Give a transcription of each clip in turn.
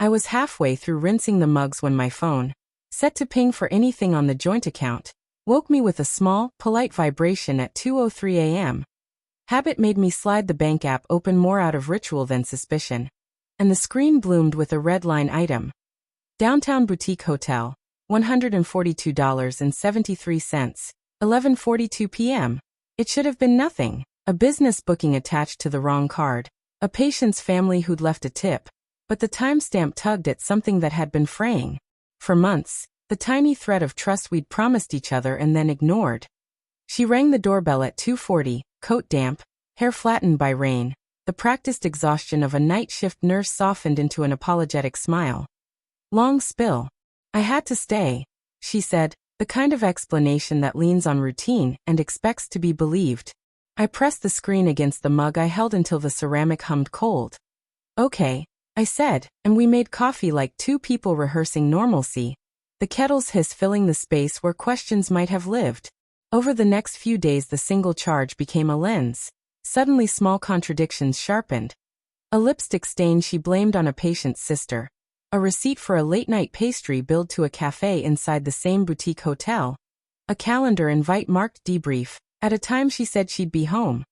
I was halfway through rinsing the mugs when my phone, set to ping for anything on the joint account, woke me with a small, polite vibration at 2:03 a.m. Habit made me slide the bank app open more out of ritual than suspicion, and the screen bloomed with a red line item. Downtown Boutique Hotel, $142.73, 11:42 p.m. It should have been nothing. A business booking attached to the wrong card, a patient's family who'd left a tip, but the timestamp tugged at something that had been fraying. For months, the tiny thread of trust we'd promised each other and then ignored. She rang the doorbell at 2:40, coat damp, hair flattened by rain. The practiced exhaustion of a night shift nurse softened into an apologetic smile. Long spill. I had to stay, she said, the kind of explanation that leans on routine and expects to be believed. I pressed the screen against the mug I held until the ceramic hummed cold. Okay, I said, and we made coffee like two people rehearsing normalcy, the kettle's hiss filling the space where questions might have lived. Over the next few days the single charge became a lens. Suddenly small contradictions sharpened. A lipstick stain she blamed on a patient's sister. A receipt for a late-night pastry billed to a cafe inside the same boutique hotel. A calendar invite marked debrief, at a time she said she'd be home.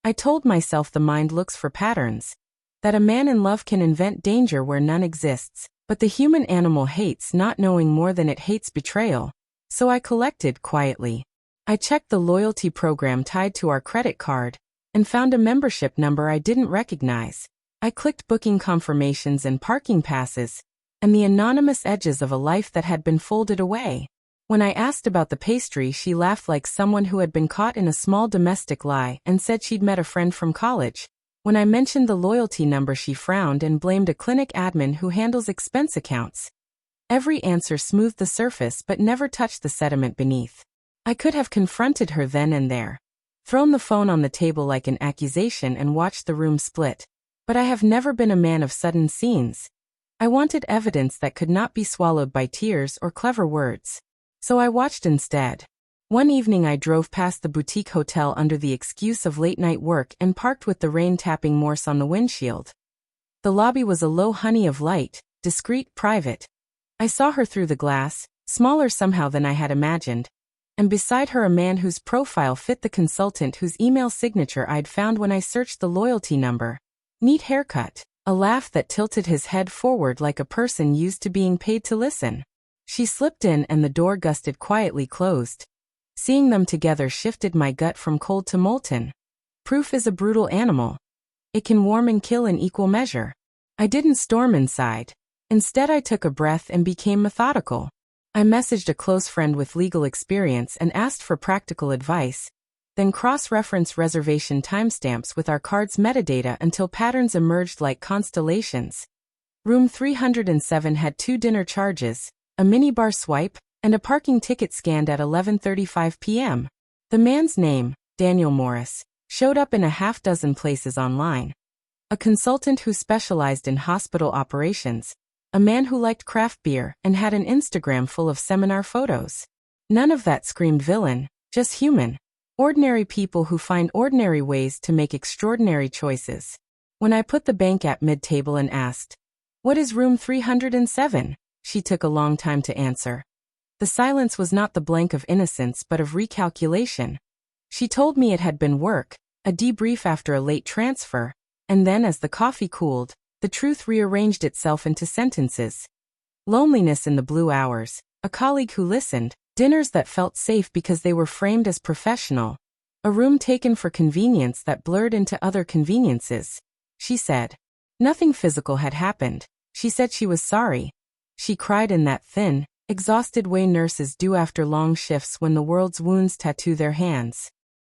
I told myself the mind looks for patterns. That a man in love can invent danger where none exists, but the human animal hates not knowing more than it hates betrayal. So I collected quietly. I checked the loyalty program tied to our credit card, and found a membership number I didn't recognize. I clicked booking confirmations and parking passes, and the anonymous edges of a life that had been folded away. When I asked about the pastry, she laughed like someone who had been caught in a small domestic lie and said she'd met a friend from college. When I mentioned the loyalty number, she frowned and blamed a clinic admin who handles expense accounts. Every answer smoothed the surface but never touched the sediment beneath. I could have confronted her then and there, thrown the phone on the table like an accusation and watched the room split. But I have never been a man of sudden scenes. I wanted evidence that could not be swallowed by tears or clever words. So I watched instead. One evening I drove past the boutique hotel under the excuse of late-night work and parked with the rain tapping Morse on the windshield. The lobby was a low honey of light, discreet, private. I saw her through the glass, smaller somehow than I had imagined, and beside her a man whose profile fit the consultant whose email signature I'd found when I searched the loyalty number. Neat haircut, a laugh that tilted his head forward like a person used to being paid to listen. She slipped in and the door gusted quietly closed. Seeing them together shifted my gut from cold to molten. Proof is a brutal animal. It can warm and kill in equal measure. I didn't storm inside. Instead I took a breath and became methodical. I messaged a close friend with legal experience and asked for practical advice, then cross-referenced reservation timestamps with our card's metadata until patterns emerged like constellations. Room 307 had 2 dinner charges, a minibar swipe, and a parking ticket scanned at 11:35 p.m. The man's name, Daniel Morris, showed up in a half-dozen places online. A consultant who specialized in hospital operations, a man who liked craft beer and had an Instagram full of seminar photos. None of that screamed villain, just human. Ordinary people who find ordinary ways to make extraordinary choices. When I put the bank app mid-table and asked, "What is room 307?" she took a long time to answer. The silence was not the blank of innocence but of recalculation. She told me it had been work, a debrief after a late transfer, and then as the coffee cooled, the truth rearranged itself into sentences. Loneliness in the blue hours, a colleague who listened, dinners that felt safe because they were framed as professional, a room taken for convenience that blurred into other conveniences. She said. Nothing physical had happened. She said she was sorry. She cried in that thin, exhausted way nurses do after long shifts when the world's wounds tattoo their hands.